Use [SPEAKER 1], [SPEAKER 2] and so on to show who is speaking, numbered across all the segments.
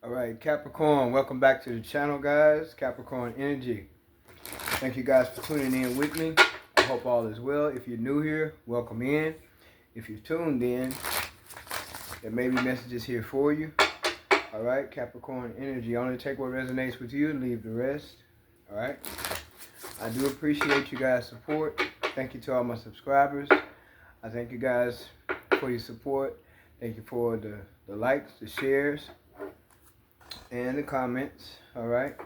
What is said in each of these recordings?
[SPEAKER 1] All right, Capricorn, welcome back to the channel, guys. Capricorn Energy. Thank you guys for tuning in with me. I hope all is well. If you're new here, welcome in. If you've tuned in, there may be messages here for you. All right, Capricorn Energy. Only take what resonates with you and leave the rest. All right. I do appreciate you guys' support. Thank you to all my subscribers. I thank you guys for your support. Thank you for the likes, the shares, and the comments. All right,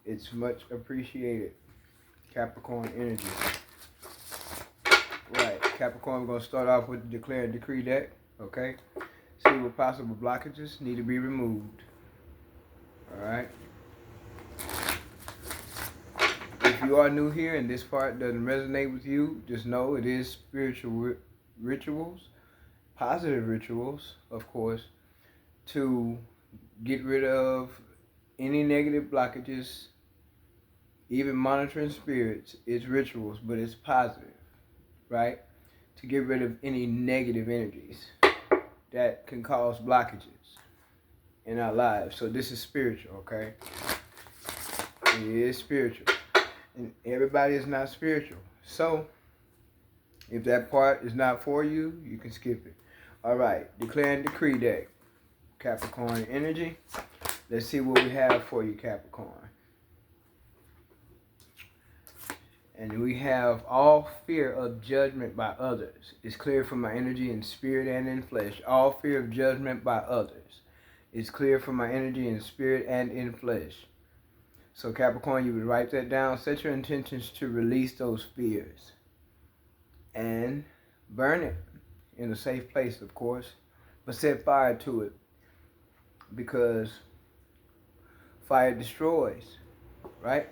[SPEAKER 1] it's much appreciated. Capricorn Energy. Right, Capricorn, we're going to start off with the Declare and Decree deck. Okay, see what possible blockages need to be removed. All right, if you are new here and this part doesn't resonate with you, just know it is spiritual rituals, positive rituals, of course, to get rid of any negative blockages. Even monitoring spirits is rituals, but it's positive, right? To get rid of any negative energies that can cause blockages in our lives. So this is spiritual, okay? It is spiritual. And everybody is not spiritual. So if that part is not for you, you can skip it. All right, Declare and Decree deck. Capricorn Energy. Let's see what we have for you, Capricorn. And we have all fear of judgment by others is clear from my energy in spirit and in flesh. All fear of judgment by others is clear from my energy in spirit and in flesh. So Capricorn, you would write that down. Set your intentions to release those fears. And burn it in a safe place, of course. But set fire to it. Because fire destroys, right?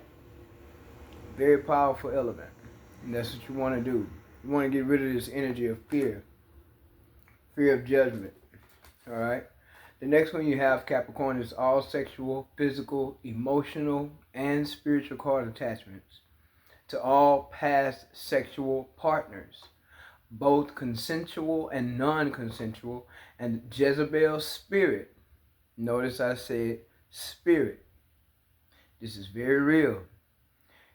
[SPEAKER 1] Very powerful element. And that's what you want to do. You want to get rid of this energy of fear. Fear of judgment. All right. The next one you have, Capricorn, is all sexual, physical, emotional, and spiritual card attachments to all past sexual partners, both consensual and non-consensual, and Jezebel spirit. Notice I said spirit. This is very real.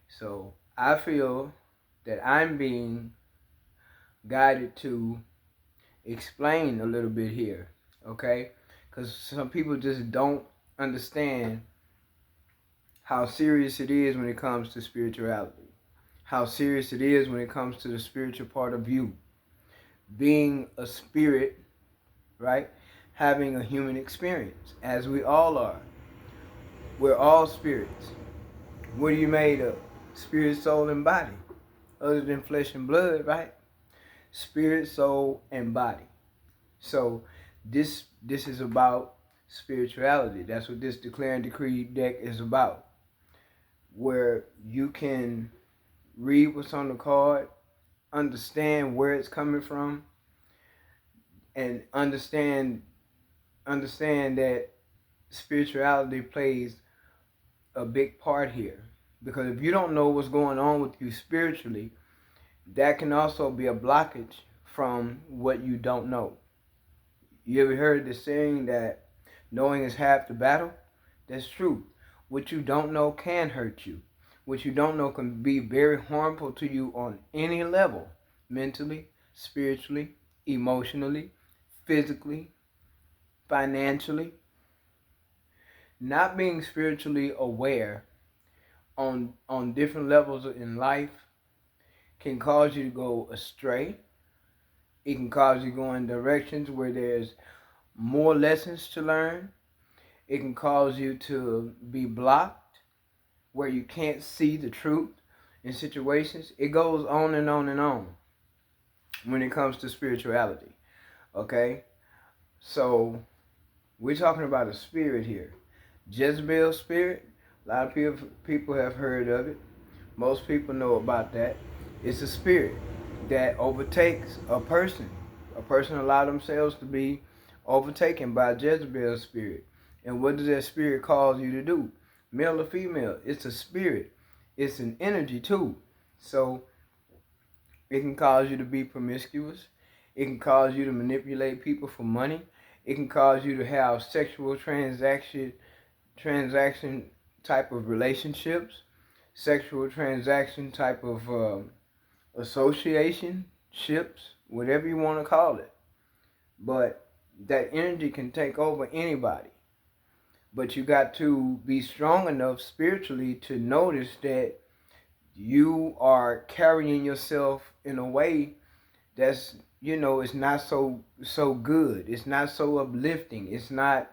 [SPEAKER 1] So I feel that I'm being guided to explain a little bit here, okay? Because some people just don't understand how serious it is when it comes to spirituality, how serious it is when it comes to the spiritual part of you. Being a spirit, right? Having a human experience, as we all are. We're all spirits. What are you made of? Spirit, soul, and body. Other than flesh and blood, right? Spirit, soul, and body. So this is about spirituality. That's what this Declare and Decree deck is about. Where you can read what's on the card, understand where it's coming from, and understand that spirituality plays a big part here. Because if you don't know what's going on with you spiritually, that can also be a blockage from what you don't know. You ever heard the saying that knowing is half the battle? That's true. What you don't know can hurt you. What you don't know can be very harmful to you on any level. Mentally, spiritually, emotionally, physically, financially. Not being spiritually aware on different levels in life can cause you to go astray. It can cause you to go in directions where there's more lessons to learn. It can cause you to be blocked where you can't see the truth in situations. It goes on and on and on when it comes to spirituality. Okay? So we're talking about a spirit here. Jezebel spirit. A lot of people have heard of it. Most people know about that. It's a spirit that overtakes a person. A person allow themselves to be overtaken by Jezebel's spirit. And what does that spirit cause you to do? Male or female? It's a spirit. It's an energy too. So it can cause you to be promiscuous. It can cause you to manipulate people for money. It can cause you to have sexual transaction type of relationships, sexual transaction type of association ships, whatever you want to call it. But that energy can take over anybody. But you got to be strong enough spiritually to notice that you are carrying yourself in a way that's, it's not so good. It's not so uplifting. It's not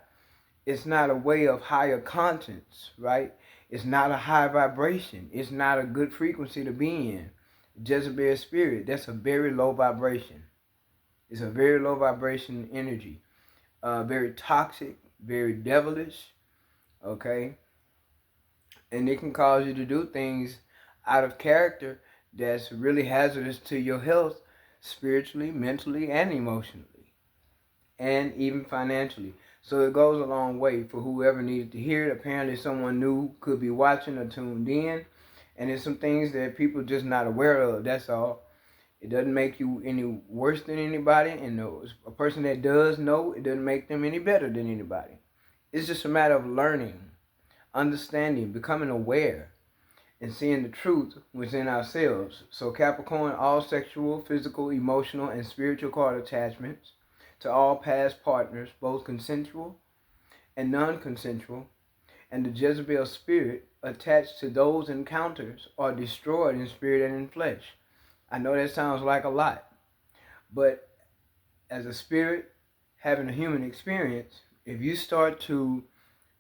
[SPEAKER 1] a way of higher conscience, right? It's not a high vibration. It's not a good frequency to be in. Jezebel spirit, that's a very low vibration. It's a very low vibration energy. Very toxic, very devilish, okay? And it can cause you to do things out of character that's really hazardous to your health, spiritually, mentally, and emotionally, and even financially. So it goes a long way for whoever needed to hear it. Apparently someone new could be watching or tuned in, and there's some things that people just not aware of, that's all. It doesn't make you any worse than anybody, and a person that does know, it doesn't make them any better than anybody. It's just a matter of learning, understanding, becoming aware, and seeing the truth within ourselves. So Capricorn, all sexual, physical, emotional, and spiritual card attachments to all past partners, both consensual and non-consensual, and the Jezebel spirit attached to those encounters are destroyed in spirit and in flesh. I know that sounds like a lot, but as a spirit having a human experience, if you start to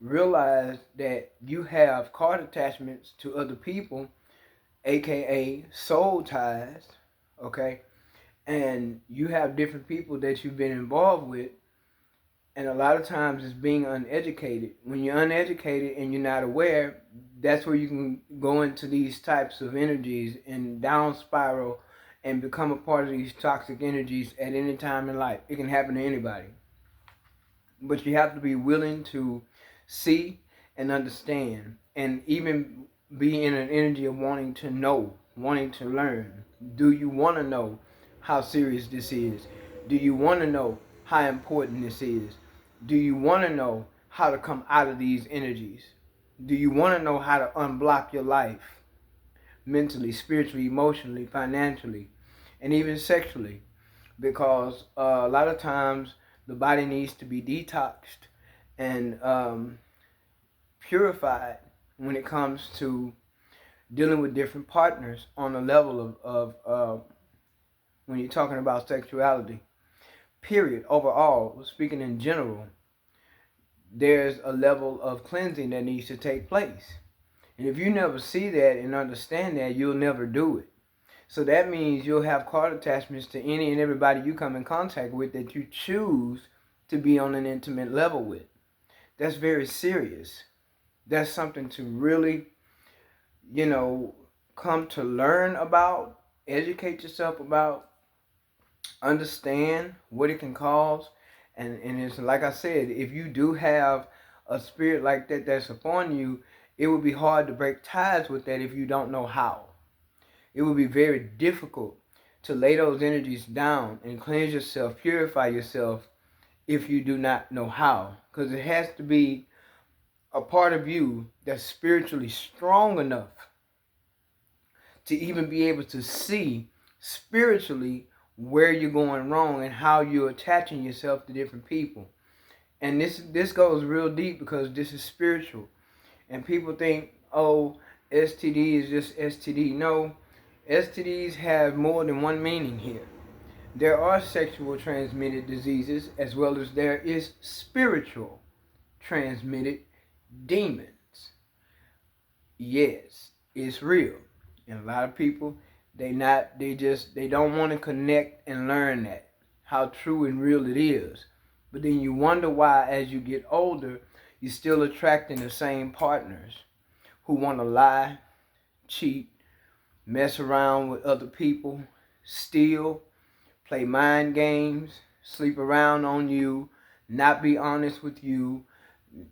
[SPEAKER 1] realize that you have card attachments to other people, aka soul ties, okay, and you have different people that you've been involved with, and a lot of times it's being uneducated. When you're uneducated and you're not aware, that's where you can go into these types of energies and down spiral and become a part of these toxic energies at any time in life. It can happen to anybody. But you have to be willing to see and understand, and even be in an energy of wanting to know, wanting to learn. Do you want to know how serious this is? Do you want to know how important this is? Do you want to know how to come out of these energies? Do you want to know how to unblock your life mentally, spiritually, emotionally, financially, and even sexually? Because a lot of times the body needs to be detoxed and purified when it comes to dealing with different partners on a level of when you're talking about sexuality. Period. Overall, speaking in general, there's a level of cleansing that needs to take place. And if you never see that and understand that, you'll never do it. So that means you'll have card attachments to any and everybody you come in contact with that you choose to be on an intimate level with. That's very serious. That's something to really, come to learn about, educate yourself about, understand what it can cause. And it's like I said, if you do have a spirit like that that's upon you, it would be hard to break ties with that if you don't know how. It would be very difficult to lay those energies down and cleanse yourself, purify yourself, if you do not know how. Because it has to be a part of you that's spiritually strong enough to even be able to see spiritually where you're going wrong and how you're attaching yourself to different people. And this goes real deep because this is spiritual. And people think, oh, STD is just STD. No, STDs have more than one meaning here. There are sexual transmitted diseases as well as there is spiritual transmitted demons. Yes, it's real. And a lot of people, they don't want to connect and learn that, how true and real it is. But then you wonder why as you get older, you're still attracting the same partners who want to lie, cheat, mess around with other people, steal, play mind games, sleep around on you, not be honest with you,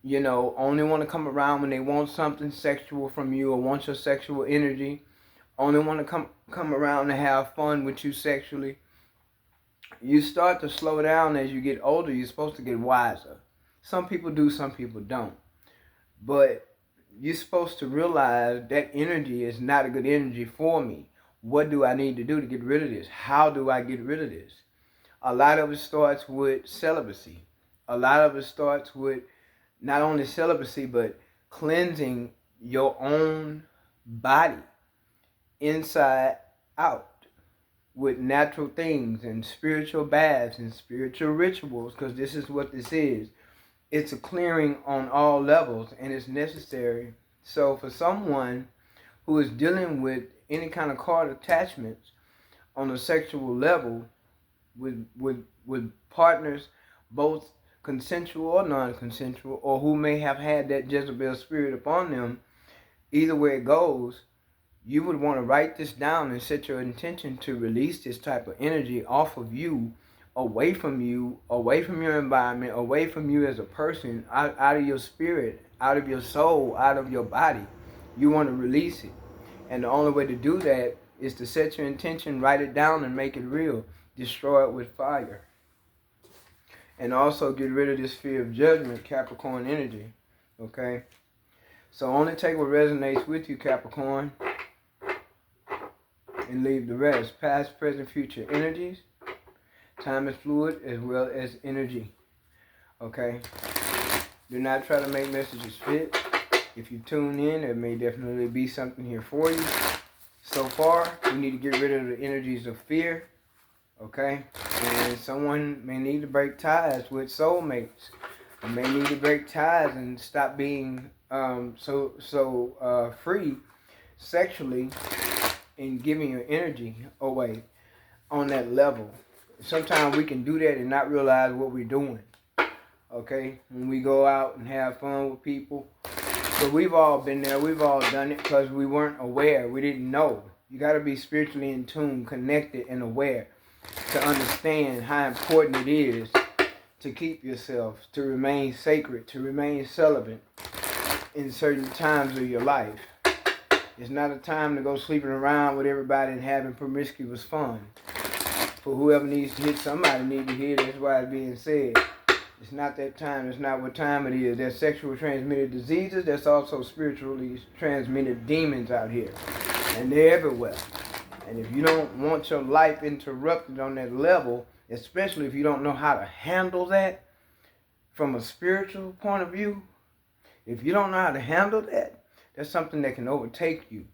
[SPEAKER 1] only want to come around when they want something sexual from you or want your sexual energy, only want to come around to have fun with you sexually. you start to slow down as you get older. You're supposed to get wiser. Some people do, some people don't. But you're supposed to realize that energy is not a good energy for me. What do I need to do to get rid of this? How do I get rid of this? A lot of it starts with celibacy. A lot of it starts with not only celibacy, but cleansing your own body inside out with natural things and spiritual baths and spiritual rituals, because this is what this is. It's a clearing on all levels, and it's necessary. So for someone who is dealing with any kind of card attachments on a sexual level with partners, both consensual or non-consensual, or who may have had that Jezebel spirit upon them, either way it goes, you would want to write this down and set your intention to release this type of energy off of you, away from your environment, away from you as a person, out of your spirit, out of your soul, out of your body. You want to release it. And the only way to do that is to set your intention, write it down, and make it real. Destroy it with fire. And also get rid of this fear of judgment, Capricorn energy. Okay? So only take what resonates with you, Capricorn, and leave the rest. Past, present, future energies. Time is fluid as well as energy. Okay? Do not try to make messages fit. If you tune in, there may definitely be something here for you. So far, you need to get rid of the energies of fear. Okay? And someone may need to break ties with soulmates. Or may need to break ties and stop being so free sexually in giving your energy away on that level. Sometimes we can do that and not realize what we're doing. Okay? When we go out and have fun with people. So we've all been there. We've all done it because we weren't aware. We didn't know. You got to be spiritually in tune, connected, and aware to understand how important it is to keep yourself, to remain sacred, to remain celibate in certain times of your life. It's not a time to go sleeping around with everybody and having promiscuous fun. For whoever needs to hit somebody needs to hear. That's why it's being said. It's not that time. It's not what time it is. There's sexually transmitted diseases. There's also spiritually transmitted demons out here. And they're everywhere. And if you don't want your life interrupted on that level, especially if you don't know how to handle that from a spiritual point of view, if you don't know how to handle that, that's something that can overtake you.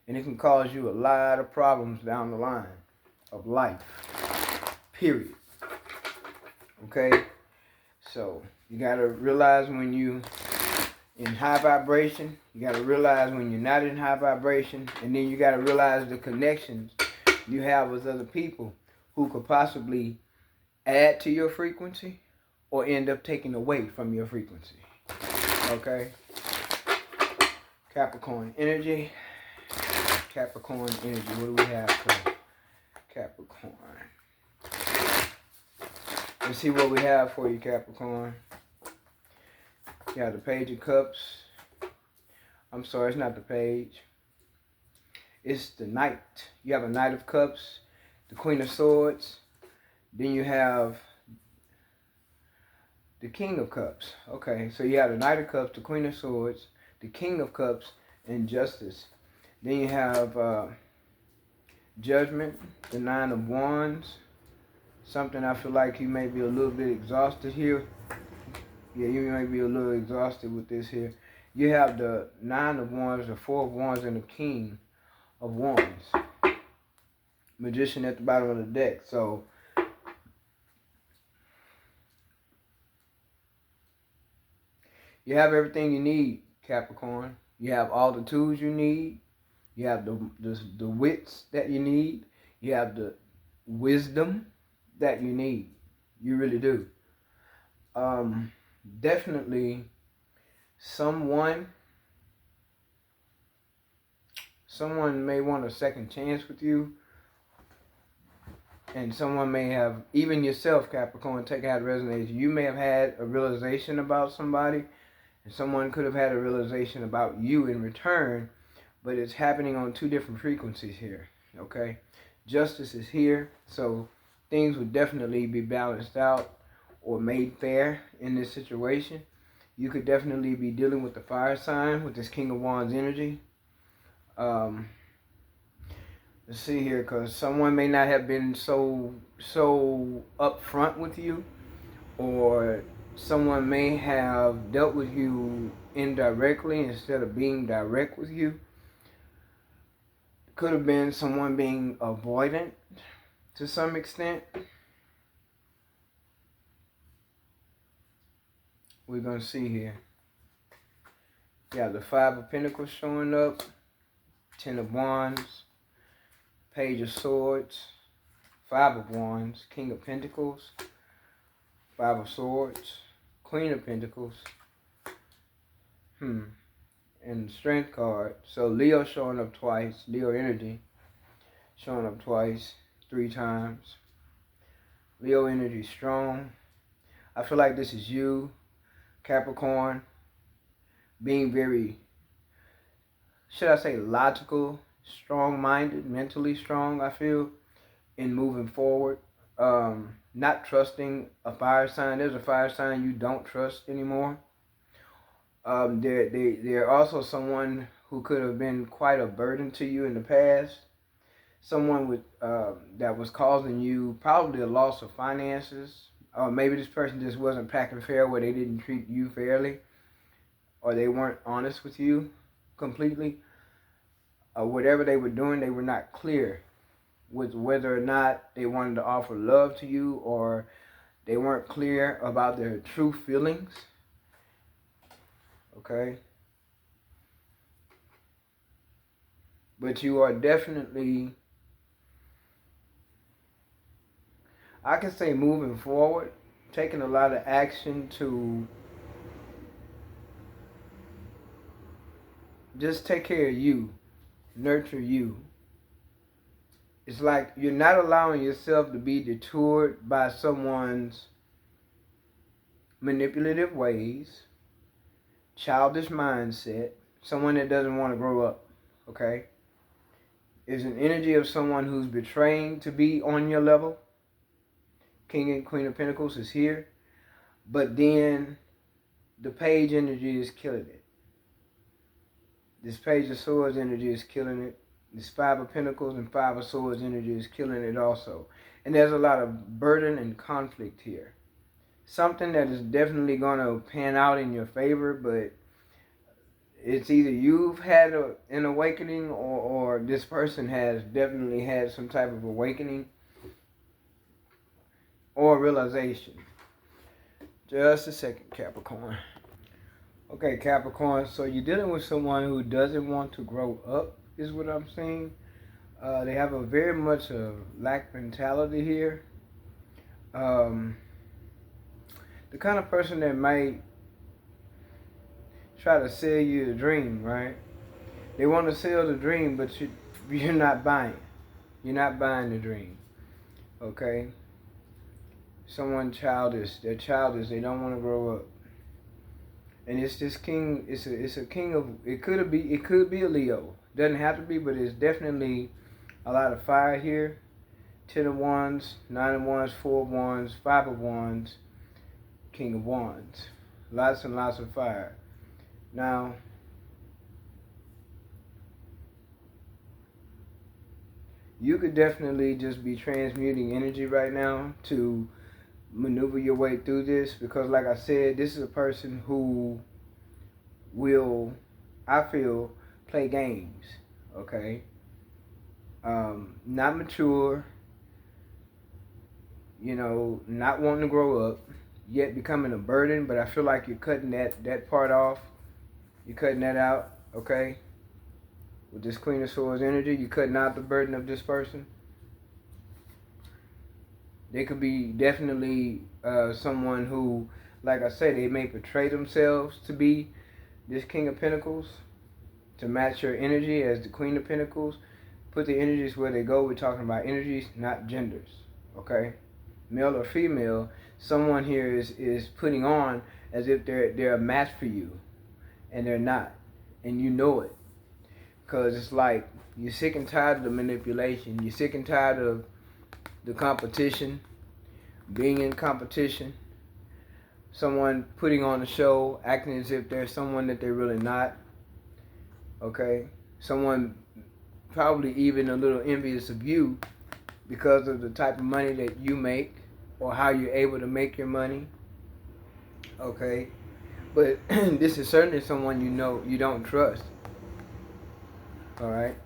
[SPEAKER 1] And it can cause you a lot of problems down the line of life. Period. Okay? So, you got to realize when you in high vibration. You got to realize when you're not in high vibration. And then you got to realize the connections you have with other people who could possibly add to your frequency or end up taking away from your frequency. Okay? Capricorn energy. Capricorn energy. What do we have for Capricorn? Let's see what we have for you, Capricorn. You have the Page of Cups. I'm sorry, it's not the page. It's the Knight. You have a Knight of Cups, the Queen of Swords. Then you have the King of Cups. Okay, so you have the Knight of Cups, the Queen of Swords, the King of Cups, and Justice. Then you have Judgment, the Nine of Wands. Something I feel like you may be a little bit exhausted here. Yeah, you may be a little exhausted with this here. You have the Nine of Wands, the Four of Wands, and the King of Wands. Magician at the bottom of the deck. So, you have everything you need, Capricorn. You have all the tools you need. You have the wits that you need. You have the wisdom that you need. You really do. Definitely someone may want a second chance with you, and someone may have, even yourself, Capricorn, take out resonates. You may have had a realization about somebody, and someone could have had a realization about you in return, but it's happening on two different frequencies here. Okay? Justice is here, so things would definitely be balanced out or made fair in this situation. You could definitely be dealing with the fire sign with this King of Wands energy. Let's see here, because someone may not have been so upfront with you, or someone may have dealt with you indirectly instead of being direct with you. Could have been someone being avoidant to some extent. We're going to see here. Yeah, the Five of Pentacles showing up, Ten of Wands, Page of Swords, Five of Wands, King of Pentacles, Five of Swords, Queen of Pentacles, and the Strength card. So Leo showing up twice, Leo energy showing up twice, 3 times. Leo energy strong. I feel like this is you, Capricorn, being very, should I say, logical, strong-minded, mentally strong, I feel, in moving forward. Not trusting a fire sign. There's a fire sign you don't trust anymore. They're also someone who could have been quite a burden to you in the past. Someone with that was causing you probably a loss of finances. Or maybe this person just wasn't packing fair, where they didn't treat you fairly, or they weren't honest with you completely. Whatever they were doing, they were not clear with whether or not they wanted to offer love to you, or they weren't clear about their true feelings. Okay? But you are definitely, I can say, moving forward, taking a lot of action to just take care of you, nurture you. It's like you're not allowing yourself to be detoured by someone's manipulative ways, childish mindset, someone that doesn't want to grow up, okay? It's an energy of someone who's betraying to be on your level. King and Queen of Pentacles is here. But then the Page energy is killing it. This Page of Swords energy is killing it. This Five of Pentacles and Five of Swords energy is killing it also. And there's a lot of burden and conflict here. Something that is definitely going to pan out in your favor, but it's either you've had an awakening, or this person has definitely had some type of awakening or realization. Just a second, Capricorn. Okay, Capricorn, so you're dealing with someone who doesn't want to grow up, is what I'm saying. They have a very much a lack mentality here. The kind of person that might try to sell you the dream, right? They want to sell the dream, but you're not buying. You're not buying the dream, okay? Someone childish. They're childish. They don't want to grow up. And it's this king. It's a king of. It could be a Leo. Doesn't have to be, but it's definitely a lot of fire here. 10 of Wands, 9 of Wands, 4 of Wands, 5 of Wands, King of Wands. Lots and lots of fire. Now, you could definitely just be transmuting energy right now to maneuver your way through this, because like I said, this is a person who will, I feel, play games, okay? Not mature, not wanting to grow up, yet becoming a burden, but I feel like you're cutting that part off. You're cutting that out, okay? With this Queen of Swords energy, you're cutting out the burden of this person. They could be definitely someone who, like I said, they may portray themselves to be this King of Pentacles to match your energy as the Queen of Pentacles. Put the energies where they go. We're talking about energies, not genders, okay? Male or female, someone here is putting on as if they're a match for you, and they're not, and you know it, because it's like you're sick and tired of the manipulation. You're sick and tired of the competition, being in competition, someone putting on a show, acting as if they're someone that they're really not, okay? Someone probably even a little envious of you because of the type of money that you make or how you're able to make your money, okay? But this is certainly someone you know you don't trust, all right?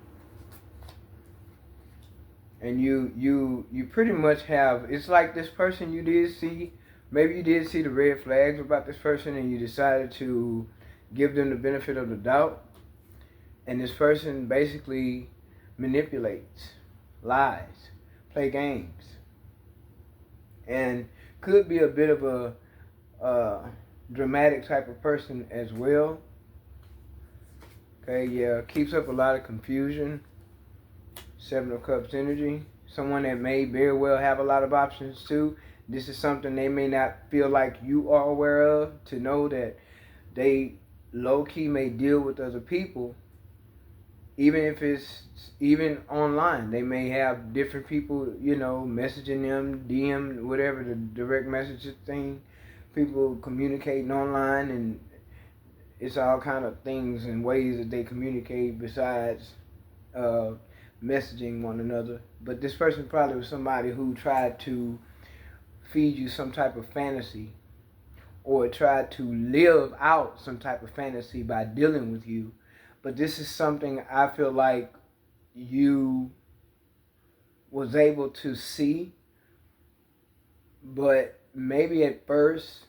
[SPEAKER 1] And you pretty much have, it's like this person you did see, maybe you did see the red flags about this person and you decided to give them the benefit of the doubt. And this person basically manipulates, lies, play games, and could be a bit of a dramatic type of person as well. Okay, yeah, keeps up a lot of confusion. Seven of Cups energy. Someone that may very well have a lot of options too. This is something they may not feel like you are aware of, to know that they low-key may deal with other people. Even if it's even online, they may have different people, you know, messaging them, DM, whatever, the direct messages thing. People communicating online, and it's all kind of things and ways that they communicate besides messaging one another. But this person probably was somebody who tried to feed you some type of fantasy, or tried to live out some type of fantasy by dealing with you. But this is something I feel like you was able to see, but maybe at first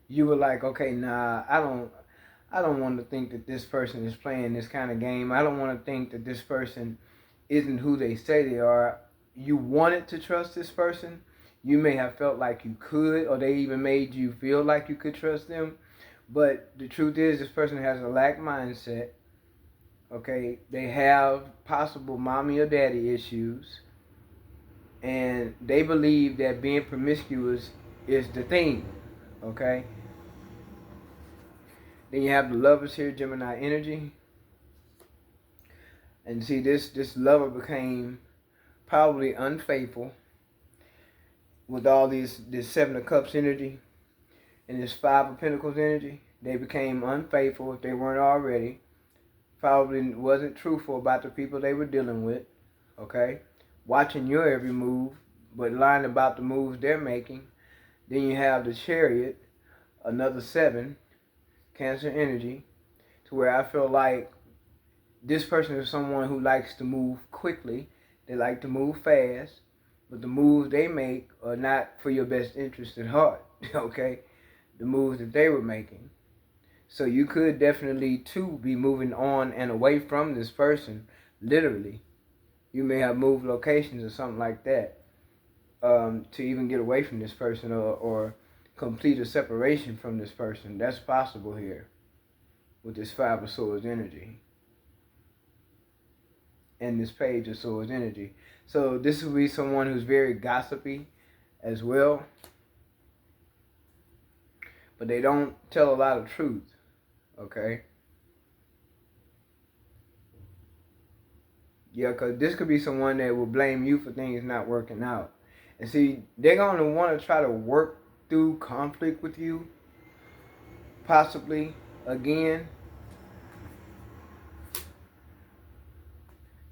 [SPEAKER 1] you were like, okay, nah, I don't want to think that this person is playing this kind of game. I don't want to think that this person isn't who they say they are. You wanted to trust this person. You may have felt like you could, or they even made you feel like you could trust them. But the truth is, this person has a lack mindset. Okay, they have possible mommy or daddy issues, and they believe that being promiscuous is the thing. Okay. Then you have the lovers here, Gemini energy. And see, this lover became probably unfaithful with all this Seven of Cups energy and this Five of Pentacles energy. They became unfaithful if they weren't already. Probably wasn't truthful about the people they were dealing with. Okay? Watching your every move, but lying about the moves they're making. Then you have the Chariot, another 7, Cancer energy, to where I feel like this person is someone who likes to move quickly. They like to move fast, but the moves they make are not for your best interest at heart, okay? The moves that they were making. So you could definitely, too, be moving on and away from this person, literally. You may have moved locations or something like that to even get away from this person, or complete a separation from this person. That's possible here with this Five of Swords energy and this Page of Swords energy. So this will be someone who's very gossipy as well, but they don't tell a lot of truth, okay? Yeah, because this could be someone that will blame you for things not working out. And see, they're going to want to try to work through conflict with you, possibly again.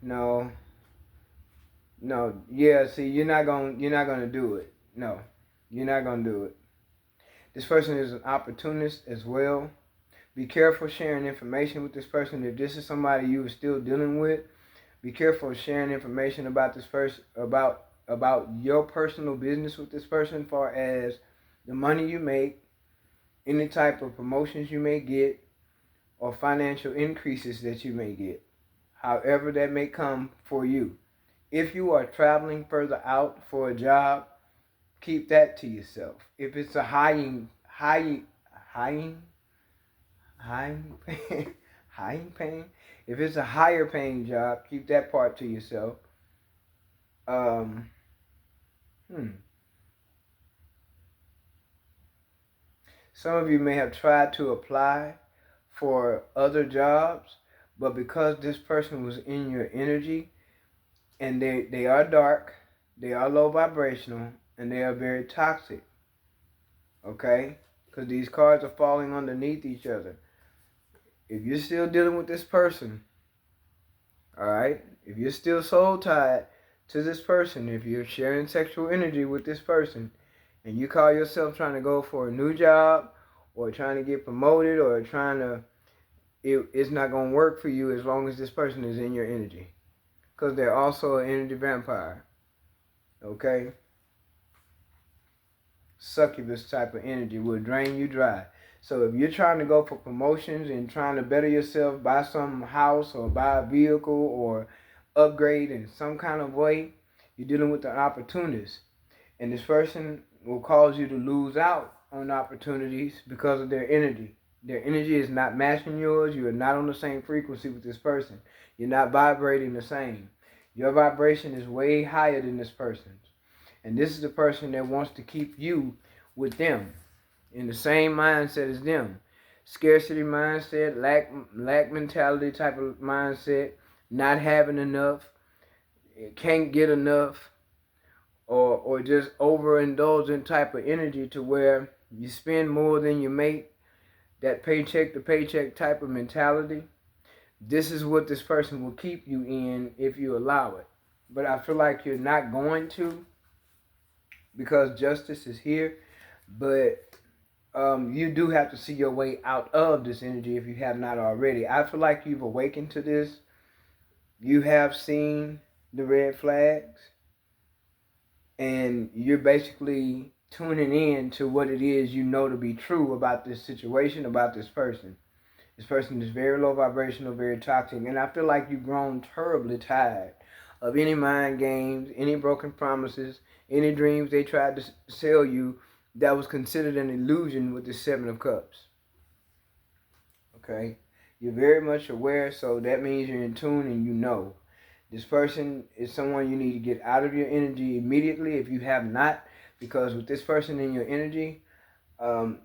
[SPEAKER 1] No, yeah. See, you're not gonna do it. No, you're not gonna do it. This person is an opportunist as well. Be careful sharing information with this person. If this is somebody you are still dealing with, be careful sharing information about this person, about your personal business with this person, as far as the money you make, any type of promotions you may get, or financial increases that you may get, however that may come for you. If you are traveling further out for a job, keep that to yourself. If it's a high paying, if it's a higher paying job, keep that part to yourself. Some of you may have tried to apply for other jobs, but because this person was in your energy, and they are dark, They are low vibrational, and they are very toxic. Okay? Because these cards are falling underneath each other. If you're still dealing with this person, alright? If you're still soul tied to this person, if you're sharing sexual energy with this person, and you call yourself trying to go for a new job, or trying to get promoted, or trying to, it's not going to work for you as long as this person is in your energy. Because they're also an energy vampire. Okay? Succubus type of energy will drain you dry. So if you're trying to go for promotions and trying to better yourself, buy some house or buy a vehicle or upgrade in some kind of way, you're dealing with an opportunist. And this person will cause you to lose out on opportunities because of their energy. Their energy is not matching yours. You are not on the same frequency with this person. You're not vibrating the same. Your vibration is way higher than this person's. And this is the person that wants to keep you with them in the same mindset as them. Scarcity mindset, lack mentality type of mindset, not having enough, can't get enough, or just overindulgent type of energy to where you spend more than you make, that paycheck to paycheck type of mentality. This is what this person will keep you in if you allow it. But I feel like you're not going to, because justice is here. But you do have to see your way out of this energy if you have not already. I feel like you've awakened to this. You have seen the red flags, and you're basically tuning in to what it is you know to be true about this situation, about this person. This person is very low vibrational, very toxic, and I feel like you've grown terribly tired of any mind games, any broken promises, any dreams they tried to sell you that was considered an illusion with the Seven of Cups. Okay? You're very much aware, so that means you're in tune and you know. This person is someone you need to get out of your energy immediately if you have not, because with this person in your energy,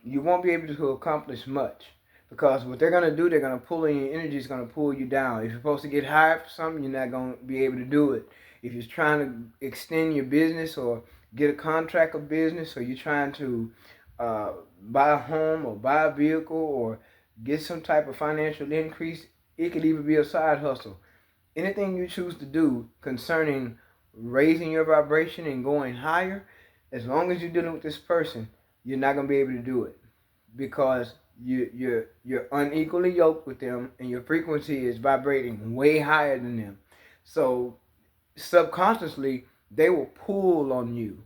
[SPEAKER 1] you won't be able to accomplish much. Because what they're going to do, they're going to pull in your energy, is going to pull you down. If you're supposed to get hired for something, you're not going to be able to do it. If you're trying to extend your business or get a contract of business, or you're trying to buy a home or buy a vehicle or get some type of financial increase, it could even be a side hustle. Anything you choose to do concerning raising your vibration and going higher, as long as you're dealing with this person, you're not going to be able to do it, because you're unequally yoked with them, and your frequency is vibrating way higher than them. So subconsciously, they will pull on you.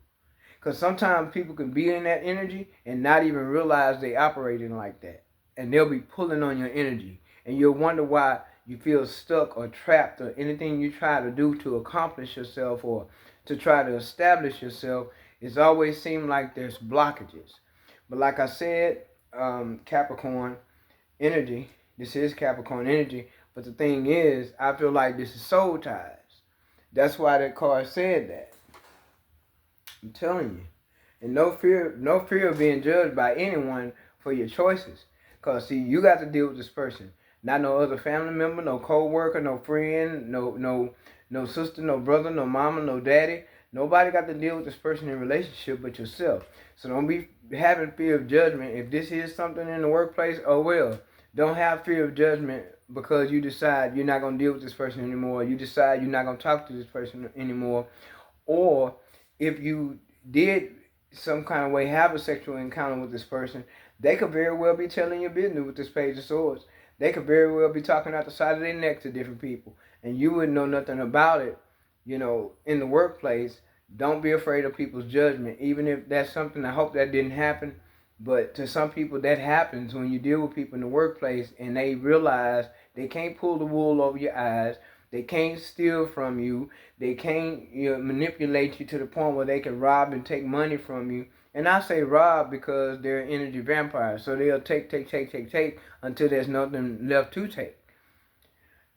[SPEAKER 1] Because sometimes people can be in that energy and not even realize they operating like that. And they'll be pulling on your energy. And you'll wonder why you feel stuck or trapped, or anything you try to do to accomplish yourself or to try to establish yourself, it's always seemed like there's blockages. But like I said, Capricorn energy, this is Capricorn energy. But the thing is, I feel like this is soul ties. That's why that card said that. I'm telling you. And no fear of being judged by anyone for your choices. Cause see, you got to deal with this person. Not no other family member, no co-worker, no friend, no sister, no brother, no mama, no daddy. Nobody got to deal with this person in relationship but yourself. So don't be having fear of judgment. If this is something in the workplace, oh well. Don't have fear of judgment because you decide you're not going to deal with this person anymore. You decide you're not going to talk to this person anymore. Or if you did some kind of way have a sexual encounter with this person, they could very well be telling your business with this Page of Swords. They could very well be talking out the side of their neck to different people, and you wouldn't know nothing about it. In the workplace, don't be afraid of people's judgment, even if that's something. I hope that didn't happen, but to some people that happens when you deal with people in the workplace, and they realize they can't pull the wool over your eyes. They can't steal from you. They can't manipulate you to the point where they can rob and take money from you. And I say rob because they're energy vampires. So they'll take until there's nothing left to take.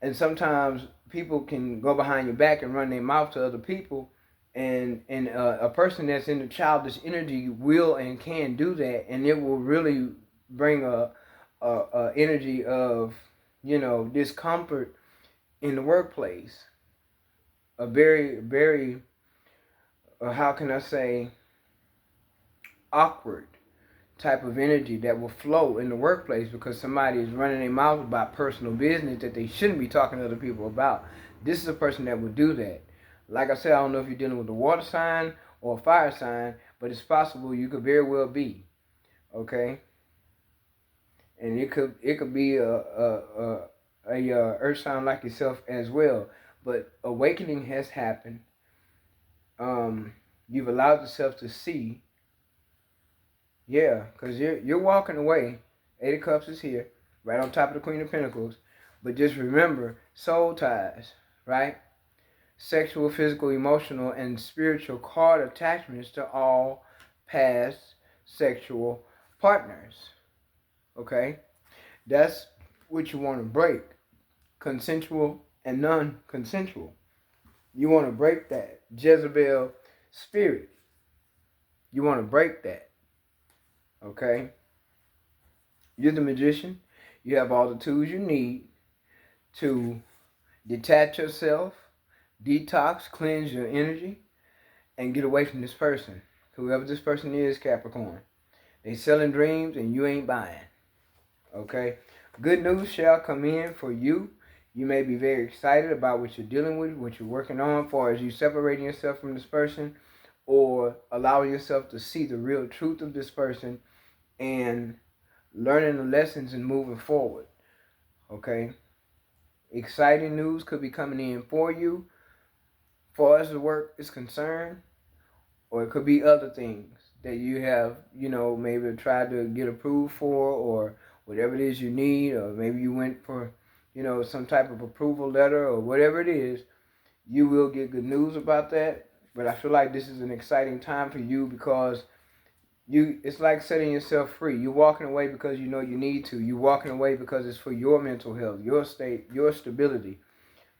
[SPEAKER 1] And sometimes people can go behind your back and run their mouth to other people. And a person that's in the childish energy will and can do that. And it will really bring a energy of, discomfort in the workplace. A very, very how can I say, awkward type of energy that will flow in the workplace because somebody is running their mouth about personal business that they shouldn't be talking to other people about. This is a person that would do that. Like I said, I don't know if you're dealing with a water sign or a fire sign, but it's possible you could very well be. Okay, and it could be a earth sign like yourself as well. But awakening has happened. You've allowed yourself to see. Yeah, because you're walking away. Eight of Cups is here, right on top of the Queen of Pentacles. But just remember, soul ties, right? Sexual, physical, emotional, and spiritual card attachments to all past sexual partners. Okay? That's what you want to break. Consensual and non-consensual. You want to break that Jezebel spirit. You want to break that. Okay? You're the magician. You have all the tools you need to detach yourself, detox, cleanse your energy, and get away from this person. Whoever this person is, Capricorn. They selling dreams and you ain't buying. Okay? Good news shall come in for you. You may be very excited about what you're dealing with, what you're working on, as far as you separating yourself from this person or allowing yourself to see the real truth of this person and learning the lessons and moving forward. Okay? Exciting news could be coming in for you, far as the work is concerned, or it could be other things that you have, maybe tried to get approved for, or whatever it is you need, or maybe you went for, some type of approval letter, or whatever it is. You will get good news about that. But I feel like this is an exciting time for you because it's like setting yourself free. You're walking away because you know you need to. You're walking away because it's for your mental health, your state, your stability.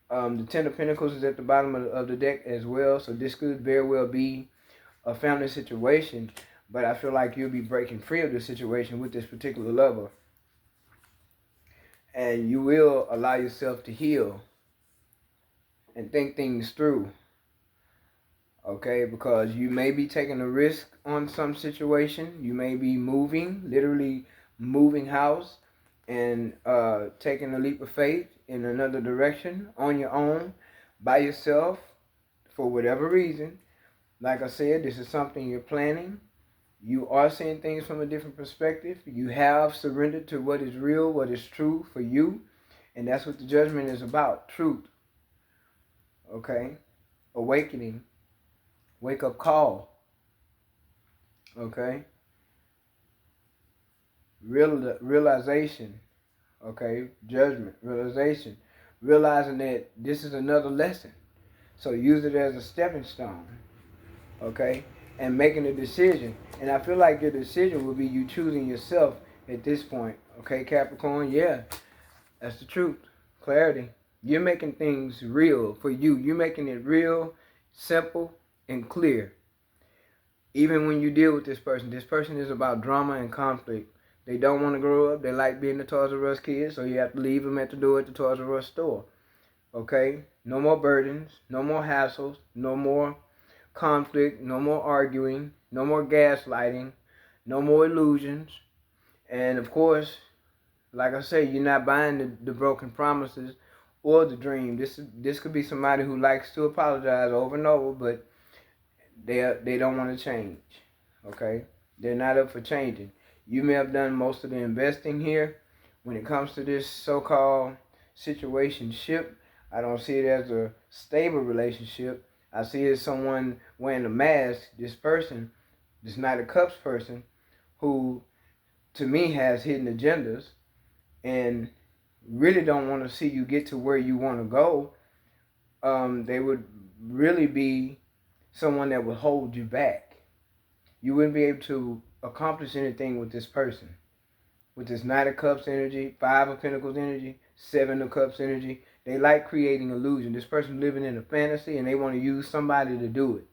[SPEAKER 1] The Ten of Pentacles is at the bottom of the deck as well, so this could very well be a family situation, but I feel like you'll be breaking free of this situation with this particular lover. And you will allow yourself to heal and think things through. Okay, because you may be taking a risk on some situation. You may be moving, literally moving house and taking a leap of faith in another direction on your own, by yourself, for whatever reason. Like I said, this is something you're planning. You are seeing things from a different perspective. You have surrendered to what is real, what is true for you. And that's what the judgment is about, truth. Okay? Awakening. Wake up call. Okay? Realization. Okay? Judgment. Realization. Realizing that this is another lesson. So use it as a stepping stone. Okay? And making a decision. And I feel like your decision will be you choosing yourself at this point. Okay, Capricorn? Yeah. That's the truth. Clarity. You're making things real for you. You're making it real, simple, and clear. Even when you deal with this person is about drama and conflict. They don't want to grow up. They like being the Toys R Us kids, so you have to leave them at the door at the Toys R Us store. Okay? No more burdens. No more hassles. No more conflict. No more arguing. No more gaslighting. No more illusions. And of course, like I say, you're not buying the broken promises or the dream. This could be somebody who likes to apologize over and over, but they don't want to change. Okay? They're not up for changing. You may have done most of the investing here. When it comes to this so-called situationship, I don't see it as a stable relationship. I see it as someone wearing a mask, this person, this Knight of Cups person, who to me has hidden agendas and really don't want to see you get to where you want to go. They would really be someone that would hold you back. You wouldn't be able to accomplish anything with this person. With this Knight of Cups energy, Five of Pentacles energy, Seven of Cups energy. They like creating illusion. This person living in a fantasy and they want to use somebody to do it.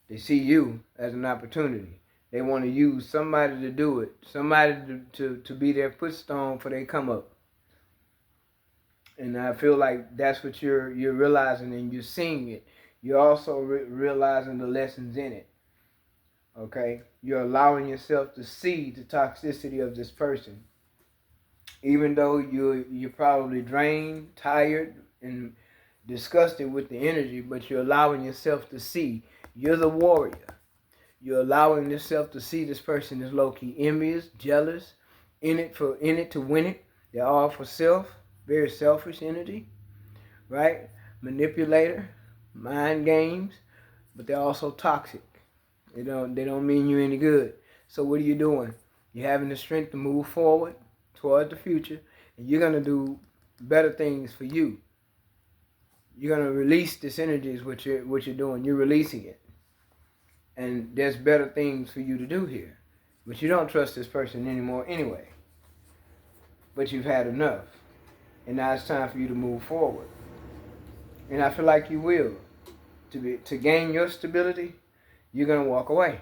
[SPEAKER 1] They see you as an opportunity. They want to use somebody to do it. Somebody to be their footstone for they come up. And I feel like that's what you're realizing and you're seeing it. You're also realizing the lessons in it. Okay? You're allowing yourself to see the toxicity of this person. Even though you're probably drained, tired, and disgusted with the energy, but you're allowing yourself to see. You're the warrior. You're allowing yourself to see this person is low-key envious, jealous, in it to win it. They're all for self, very selfish energy, right? Manipulator, mind games, but they're also toxic. They don't mean you any good. So what are you doing? You're having the strength to move forward toward the future, and you're gonna do better things for you. You're gonna release this energy is what you're doing. You're releasing it. And there's better things for you to do here. But you don't trust this person anymore anyway. But you've had enough. And now it's time for you to move forward. And I feel like you will. To gain your stability, you're going to walk away.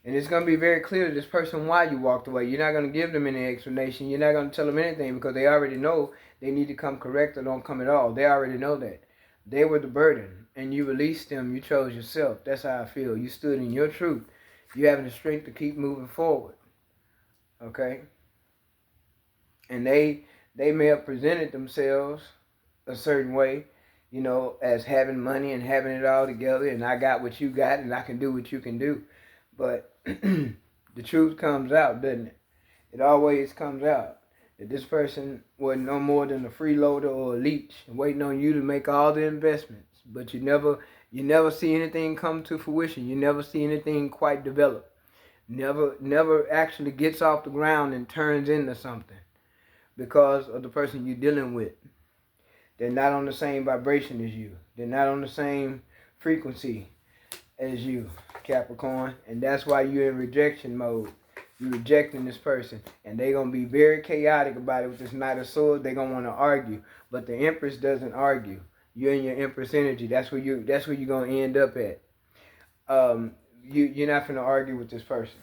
[SPEAKER 1] And it's going to be very clear to this person why you walked away. You're not going to give them any explanation. You're not going to tell them anything because they already know they need to come correct or don't come at all. They already know that. They were the burden, and you released them. You chose yourself. That's how I feel. You stood in your truth. You having the strength to keep moving forward. Okay? And they may have presented themselves a certain way, you know, as having money and having it all together, and I got what you got, and I can do what you can do. But the truth comes out, doesn't it? It always comes out that this person wasn't no more than a freeloader or a leech waiting on you to make all the investments. But you never see anything come to fruition. You never see anything quite develop. Never actually gets off the ground and turns into something because of the person you're dealing with. They're not on the same vibration as you. They're not on the same frequency as you, Capricorn. And that's why you're in rejection mode. You're rejecting this person. And they're going to be very chaotic about it with this Knight of Swords. They're going to want to argue. But the Empress doesn't argue. You're in your Empress energy. That's where you're going to end up at. You're not going to argue with this person.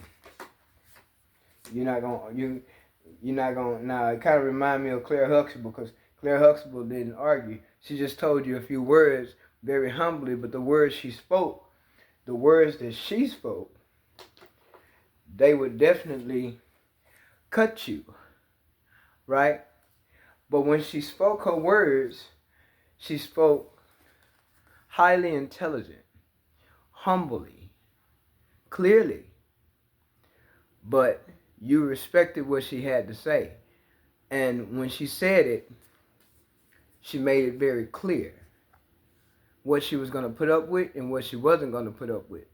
[SPEAKER 1] You're not going to. Now, it kind of reminds me of Claire Huxtable because Claire Huxtable didn't argue. She just told you a few words very humbly, but the words she spoke, the words that she spoke, they would definitely cut you, right? But when she spoke her words, she spoke highly intelligent, humbly, clearly, but you respected what she had to say. And when she said it, she made it very clear what she was going to put up with and what she wasn't going to put up with.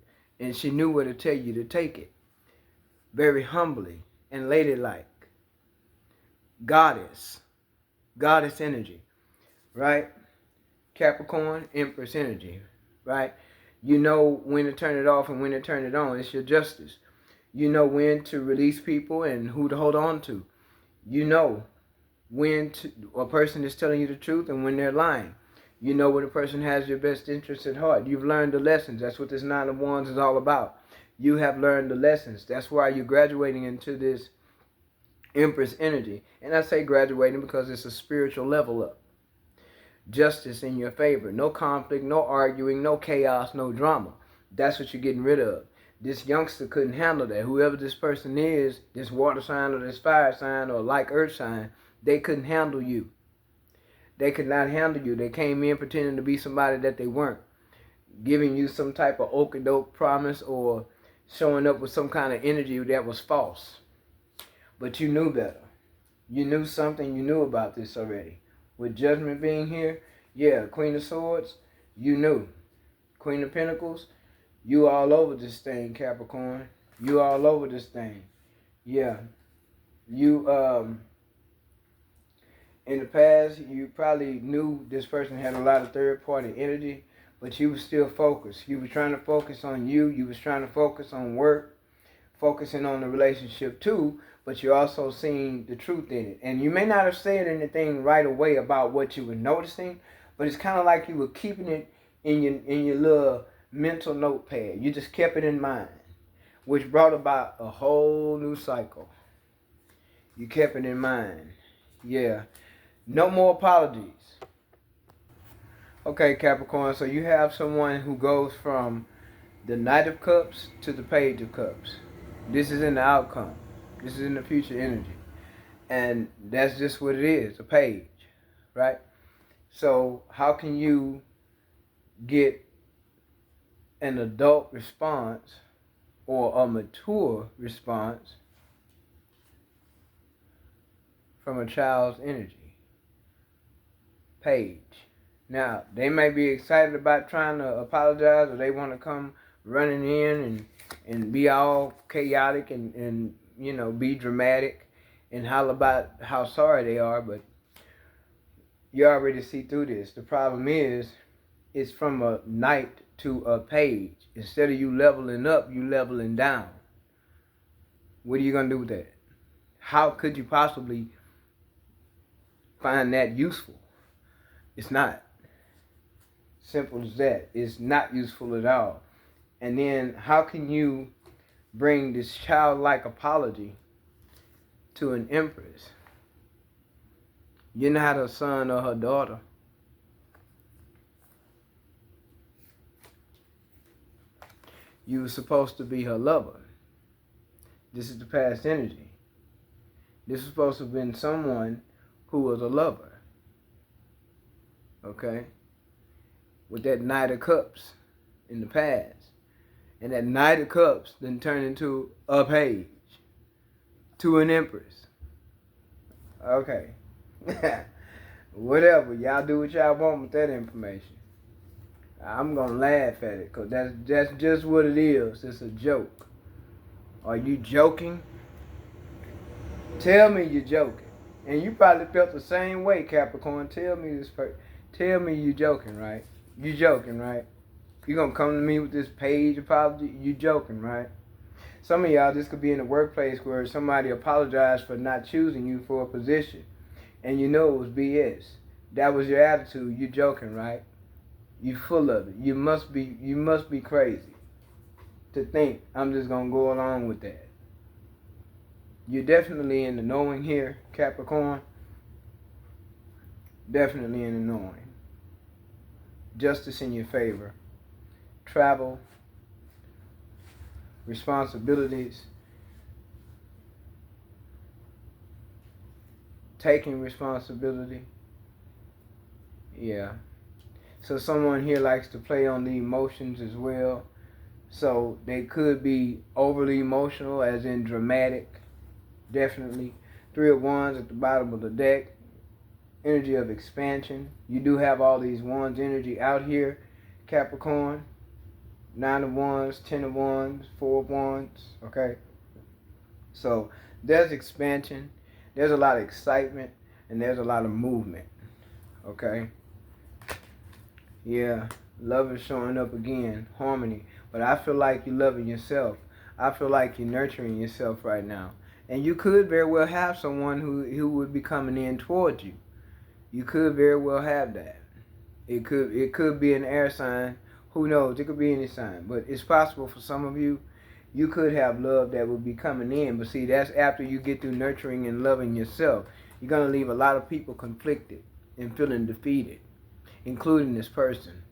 [SPEAKER 1] And she knew where to tell you to take it. Very humbly and ladylike. Goddess energy, right? Capricorn, Empress energy, right? You know when to turn it off and when to turn it on. It's your justice. You know when to release people and who to hold on to. You know when a person is telling you the truth and when they're lying. You know when a person has your best interests at heart. You've learned the lessons. That's what this Nine of Wands is all about. You have learned the lessons. That's why you're graduating into this Empress energy. And I say graduating because it's a spiritual level up. Justice in your favor. No conflict, no arguing, no chaos, no drama. That's what you're getting rid of. This youngster couldn't handle that. Whoever this person is, this water sign or this fire sign or like earth sign, they couldn't handle you. They could not handle you. They came in pretending to be somebody that they weren't. Giving you some type of okie-doke promise or showing up with some kind of energy that was false. But you knew better. You knew something. You knew about this already. With Judgment being here, yeah, Queen of Swords, you knew. Queen of Pentacles, you all over this thing, Capricorn. You all over this thing. Yeah. You, in the past, you probably knew this person had a lot of third-party energy, but you were still focused. You were trying to focus on you. You was trying to focus on work, focusing on the relationship too, but you're also seeing the truth in it. And you may not have said anything right away about what you were noticing, but it's kind of like you were keeping it in your little mental notepad. You just kept it in mind, which brought about a whole new cycle. You kept it in mind. Yeah. No more apologies. Okay, Capricorn, so you have someone who goes from the Knight of Cups to the Page of Cups. This is in the outcome. This is in the future energy. And that's just what it is, a page, right? So how can you get an adult response or a mature response from a child's energy? Page. Now, they may be excited about trying to apologize, or they want to come running in and be all chaotic and you know, be dramatic and holler about how sorry they are, but you already see through this. The problem is, it's from a knight to a page. Instead of you leveling up, you leveling down. What are you going to do with that? How could you possibly find that useful? It's not. Simple as that. It's not useful at all. And then how can you bring this childlike apology to an empress? You're not her son or her daughter. You were supposed to be her lover. This is the past energy. This is supposed to have been someone who was a lover. Okay? With that Knight of Cups in the past. And that Knight of Cups then turned into a page. To an empress. Okay. Whatever. Y'all do what y'all want with that information. I'm going to laugh at it because that's just what it is. It's a joke. Are you joking? Tell me you're joking. And you probably felt the same way, Capricorn. Tell me you're joking, right? You joking, right? You gonna come to me with this page apology? You joking, right? Some of y'all, this could be in the workplace where somebody apologized for not choosing you for a position. And you know it was BS. That was your attitude. You joking, right? You full of it. You must be crazy to think I'm just gonna go along with that. You're definitely in the knowing here, Capricorn. Definitely in the knowing. Justice in your favor. Travel. Responsibilities. Taking responsibility. Yeah. So someone here likes to play on the emotions as well. So they could be overly emotional, as in dramatic. Definitely. 3 of Wands at the bottom of the deck. Energy of expansion. You do have all these Wands energy out here, Capricorn. 9 of Wands, 10 of Wands, 4 of Wands. Okay. So there's expansion. There's a lot of excitement. And there's a lot of movement. Okay. Yeah. Love is showing up again. Harmony. But I feel like you're loving yourself. I feel like you're nurturing yourself right now. And you could very well have someone who would be coming in towards you. You could very well have that. It could be an air sign. Who knows? It could be any sign. But it's possible for some of you, you could have love that would be coming in. But see, that's after you get through nurturing and loving yourself. You're going to leave a lot of people conflicted and feeling defeated, including this person.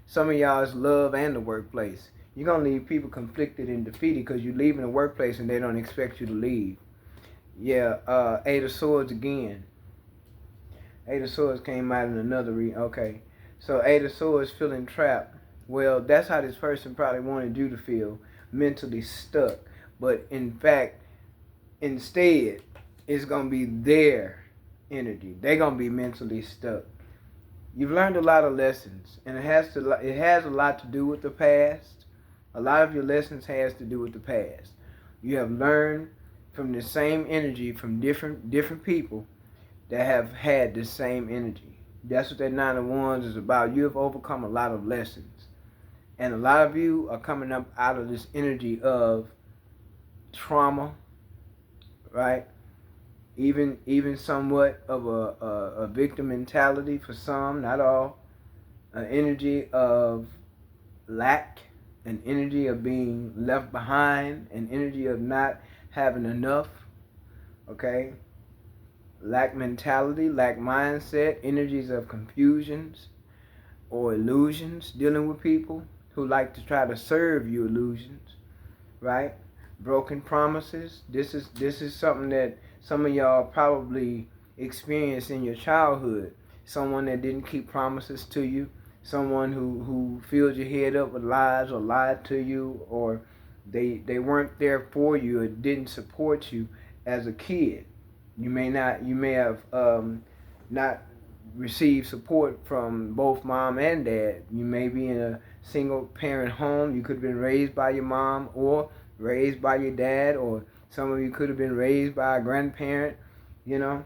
[SPEAKER 1] Some of y'all's love and the workplace. You're going to leave people conflicted and defeated because you're leaving the workplace and they don't expect you to leave. Yeah, 8 of Swords again. 8 of Swords came out in another okay. So 8 of Swords feeling trapped. Well, that's how this person probably wanted you to feel, mentally stuck. But in fact, instead, it's going to be their energy. They're going to be mentally stuck. You've learned a lot of lessons, and it has a lot to do with the past. A lot of your lessons has to do with the past. You have learned from the same energy from different people that have had the same energy. That's what that 9 of Wands is about. You have overcome a lot of lessons. And a lot of you are coming up out of this energy of trauma, right? Even somewhat of a victim mentality for some, not all. An energy of lack, an energy of being left behind, an energy of not having enough, okay? Lack mentality, lack mindset, energies of confusions, or illusions, dealing with people who like to try to serve you illusions, right? Broken promises. This is something that some of y'all probably experienced in your childhood. Someone that didn't keep promises to you, someone who filled your head up with lies or lied to you, or they weren't there for you or didn't support you as a kid. You may have not received support from both mom and dad. You may be in a single parent home. You could have been raised by your mom or raised by your dad, or some of you could have been raised by a grandparent. You know,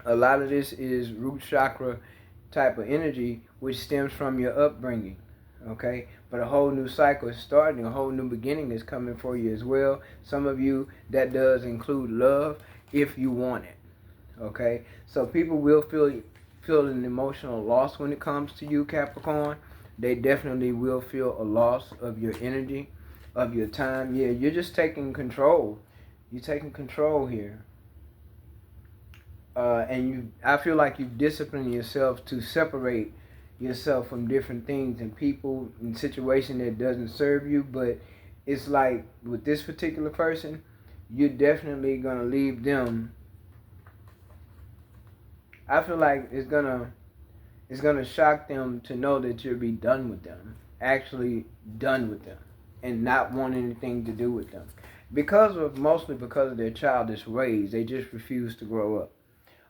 [SPEAKER 1] a lot of this is root chakra type of energy, which stems from your upbringing. Okay, but a whole new cycle is starting, a whole new beginning is coming for you as well. Some of you, that does include love if you want it. Okay, so people will feel an emotional loss when it comes to you, Capricorn. They definitely will feel a loss of your energy, of your time. Yeah, you're just taking control. You're taking control here. I feel like you've disciplined yourself to separate yourself from different things and people and situation that doesn't serve you. But it's like with this particular person, you're definitely gonna leave them. I feel like it's gonna shock them to know that you'll be done with them, actually done with them, and not want anything to do with them, mostly because of their childish ways. They just refuse to grow up.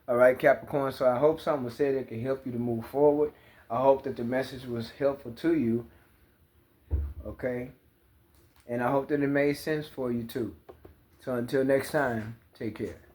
[SPEAKER 1] All right, Capricorn. So I hope something was said that can help you to move forward. I hope that the message was helpful to you. Okay, and I hope that it made sense for you too. So until next time, take care.